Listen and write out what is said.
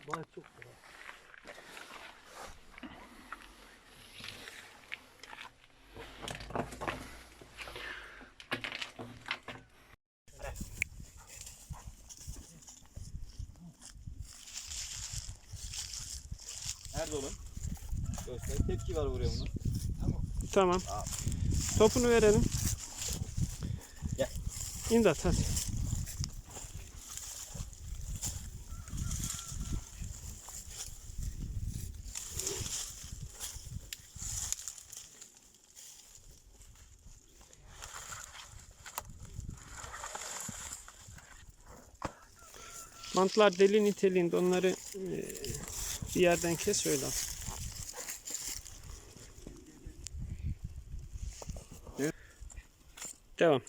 Vay çok güzel. Nerede oğlum? Göster. Tepki var buraya bunun. Tamam. Topunu verelim. Gel. İmdat hadi. Bantlar deli niteliğinde, onları bir yerden kes öyle al. Devam.